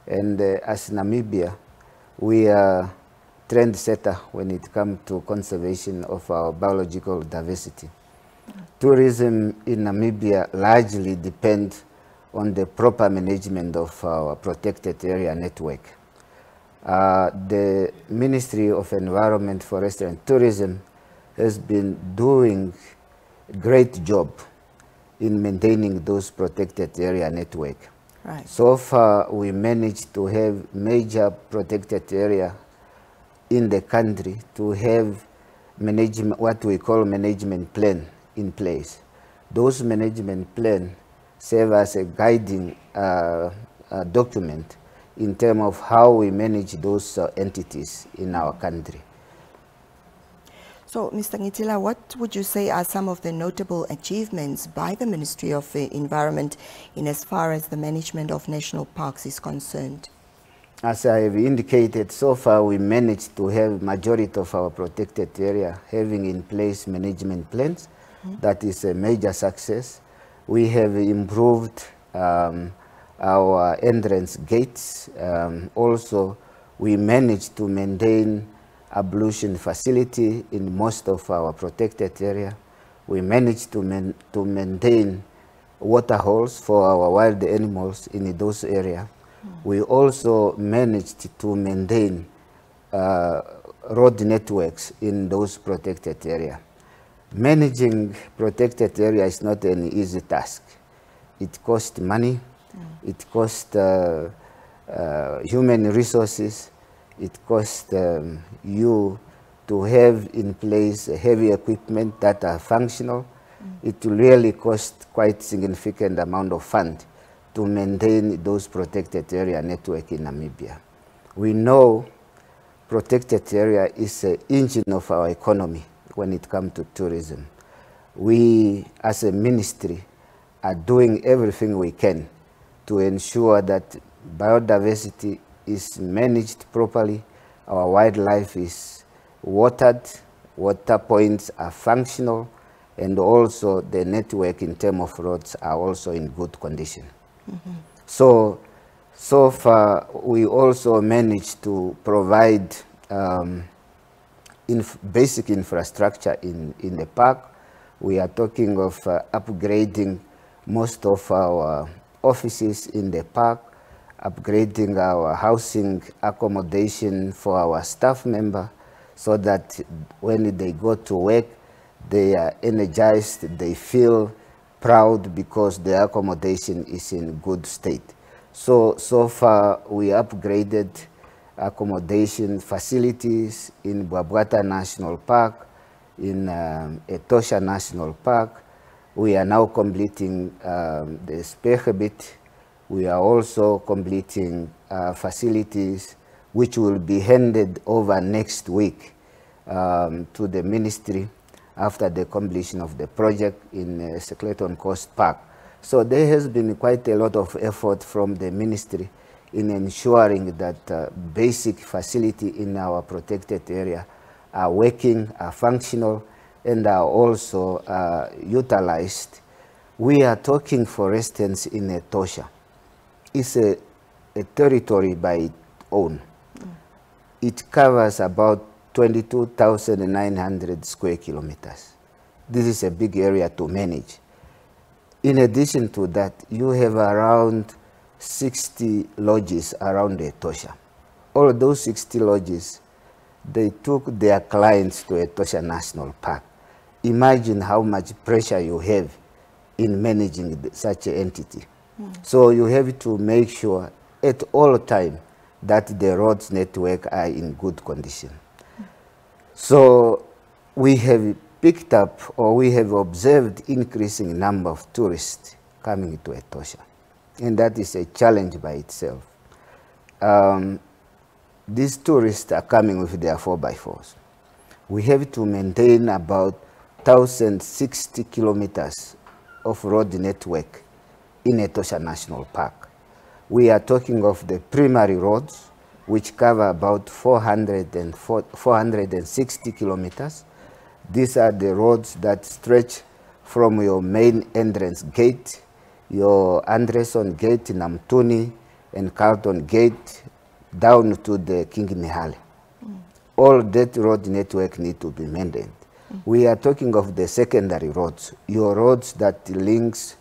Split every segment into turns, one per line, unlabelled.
And as Namibia, we are trendsetter when it comes to conservation of our biological diversity. Tourism in Namibia largely depends on the proper management of our protected area network. The Ministry of Environment, Forestry and Tourism has been doing a great job in maintaining those protected area network.
Right.
So far, we managed to have major protected area in the country to have management, what we call management plan in place. Those management plan serve as a guiding document in terms of how we manage those entities in our country.
So, Mr. Ngitila, what would you say are some of the notable achievements by the Ministry of Environment in as far as the management of national parks is concerned?
As I have indicated, so far we managed to have majority of our protected area having in place management plans. That is a major success. We have improved our entrance gates. Also, we managed to maintain ablution facility in most of our protected area. We managed to maintain water holes for our wild animals in those areas. We also managed to maintain road networks in those protected areas. Managing protected area is not an easy task. It costs money, it costs human resources, it costs you to have in place heavy equipment that are functional. It will really cost quite significant amount of funds to maintain those protected area network in Namibia. We know protected area is an engine of our economy when it comes to tourism. We, as a ministry, are doing everything we can to ensure that biodiversity is managed properly, our wildlife is watered, water points are functional, and also the network in terms of roads are also in good condition. So far, we also managed to provide basic infrastructure in the park. We are talking of upgrading most of our offices in the park, upgrading our housing accommodation for our staff member so that when they go to work, they are energized, they feel proud because the accommodation is in good state. So far, we upgraded accommodation facilities in Bwabwata National Park, in Etosha National Park. We are now completing the Speerbit. We are also completing facilities which will be handed over next week to the ministry after the completion of the project in Secleton Coast Park. So there has been quite a lot of effort from the ministry in ensuring that basic facility in our protected area are working, are functional, and are also utilized. We are talking, for instance, in Etosha. It's a territory by its own. It covers about 22,900 square kilometers. This is a big area to manage. In addition to that, you have around 60 lodges around Etosha. All those 60 lodges, they took their clients to Etosha National Park. Imagine how much pressure you have in managing such an entity. So you have to make sure at all time that the roads network are in good condition. So we have picked up, or we have observed, increasing number of tourists coming to Etosha. And that is a challenge by itself. These tourists are coming with their 4x4s. We have to maintain about 1,060 kilometers of road network in Etosha National Park. We are talking of the primary roads, which cover about 460 kilometers. These are the roads that stretch from your main entrance gate, your Anderson Gate, Namtuni, and Carlton Gate down to the King Nihale. All that road network need to be maintained. We are talking of the secondary roads, your roads that links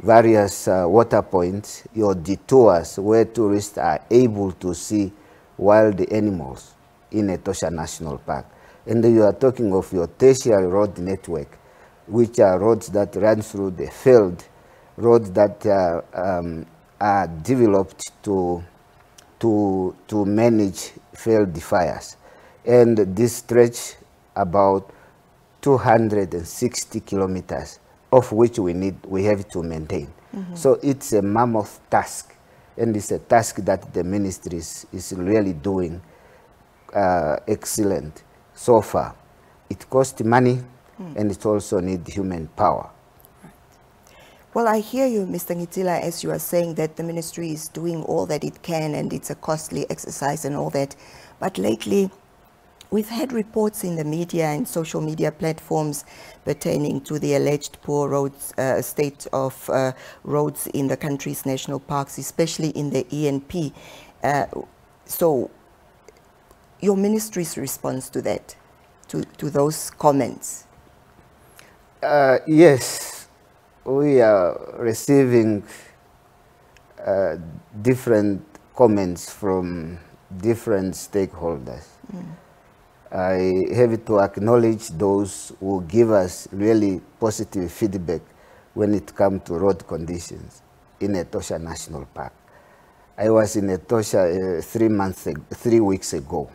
various water points, your detours where tourists are able to see wild animals in Etosha National Park. And then you are talking of your tertiary road network, which are roads that run through the field, roads that are developed to manage field fires. And this stretch about 260 kilometers, of which we have to maintain. So it's a mammoth task, and it's a task that the ministry is really doing excellent so far. It costs money, and it also needs human power.
Well, I hear you, Mr. Ngitila, as you are saying that the ministry is doing all that it can, and it's a costly exercise and all that. But lately, we've had reports in the media and social media platforms pertaining to the alleged poor roads, state of roads in the country's national parks, especially in the ENP. So your ministry's response to that, to those comments?
Yes, we are receiving different comments from different stakeholders. I have to acknowledge those who give us really positive feedback when it comes to road conditions in Etosha National Park. I was in Etosha 3 weeks ago.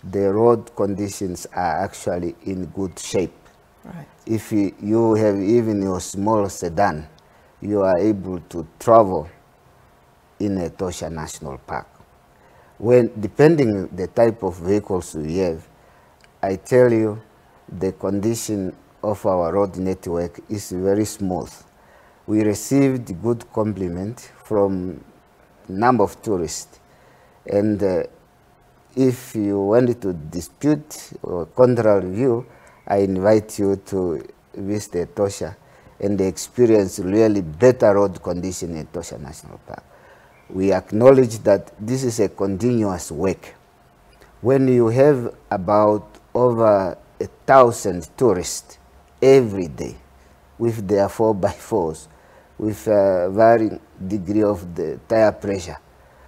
The road conditions are actually in good shape.
Right.
If you have even your small sedan, you are able to travel in Etosha National Park. Depending the type of vehicles we have, I tell you, the condition of our road network is very smooth. We received good compliment from a number of tourists. And if you want to dispute or contrary view, I invite you to visit Etosha and experience really better road condition in Etosha National Park. We acknowledge that this is a continuous work. When you have about over 1,000 tourists every day with their 4x4s, with a varying degree of the tire pressure,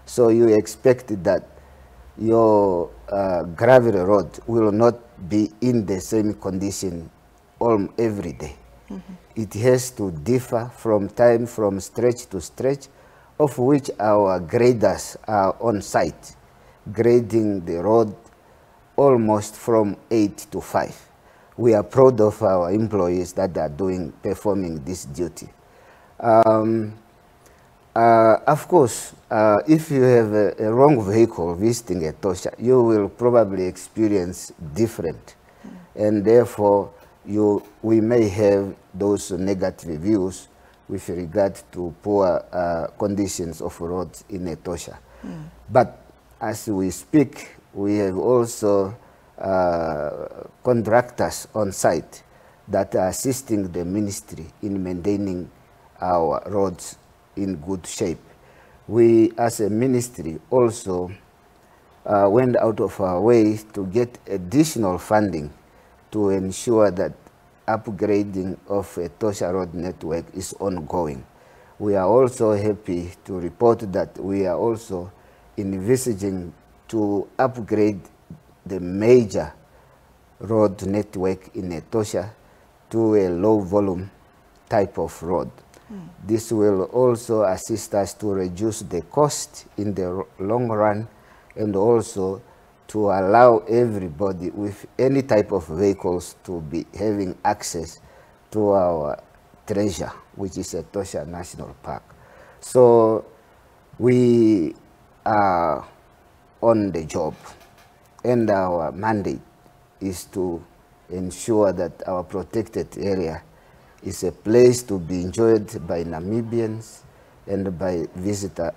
so you expect that your gravel road will not be in the same condition every day. It has to differ from stretch to stretch, of which our graders are on site, grading the road almost from 8 to 5. We are proud of our employees that are performing this duty. Of course, if you have a wrong vehicle visiting Etosha, you will probably experience different. And therefore, we may have those negative views with regard to poor conditions of roads in Etosha. But as we speak, we have also contractors on site that are assisting the ministry in maintaining our roads in good shape. We, as a ministry, also went out of our way to get additional funding to ensure that upgrading of Etosha road network is ongoing. We are also happy to report that we are also envisaging to upgrade the major road network in Etosha to a low volume type of road. This will also assist us to reduce the cost in the long run, and also to allow everybody with any type of vehicles to be having access to our treasure, which is Etosha National Park. So we are on the job, and our mandate is to ensure that our protected area is a place to be enjoyed by Namibians and by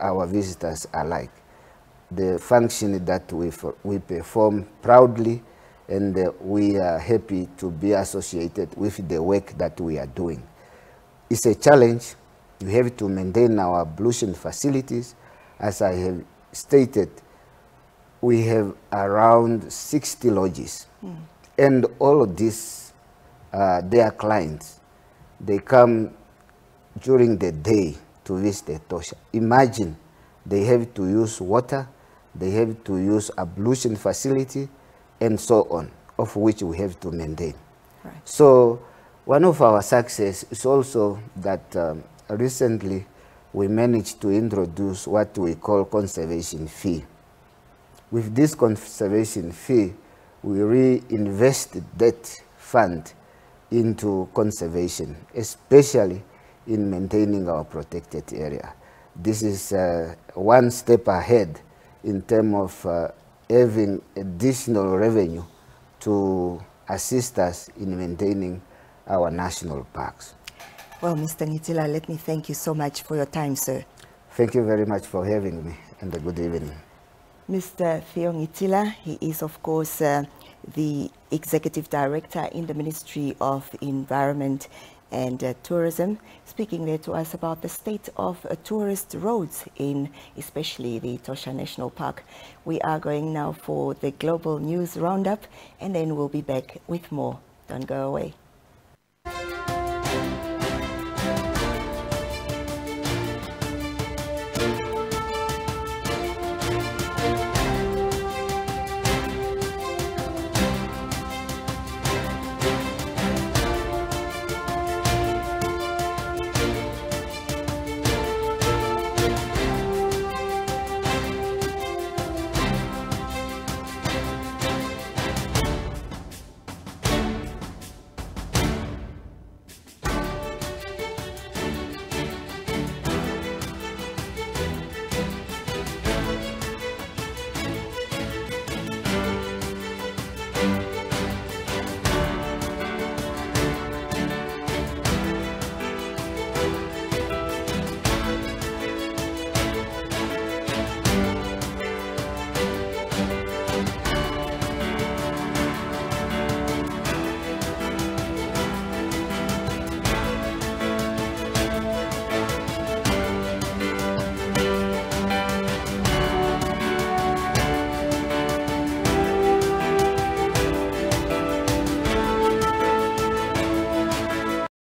our visitors alike. The function that we perform proudly, and we are happy to be associated with the work that we are doing. It's a challenge. We have to maintain our ablution facilities, as I have stated, we have around 60 lodges. And all of these, their clients, they come during the day to visit Etosha. Imagine they have to use water, they have to use ablution facility, and so on, of which we have to maintain.
Right.
So one of our success is also that recently we managed to introduce what we call conservation fee. With this conservation fee, we reinvested that fund into conservation, especially in maintaining our protected area. This is one step ahead in terms of having additional revenue to assist us in maintaining our national parks.
Well, Mr. Ngitila, let me thank you so much for your time, sir.
Thank you very much for having me, and a good evening.
Mr. Theo Ngitila, he is, of course, the Executive Director in the Ministry of Environment and Tourism, speaking there to us about the state of tourist roads in especially the Etosha National Park. We are going now for the Global News Roundup, and then we'll be back with more. Don't go away.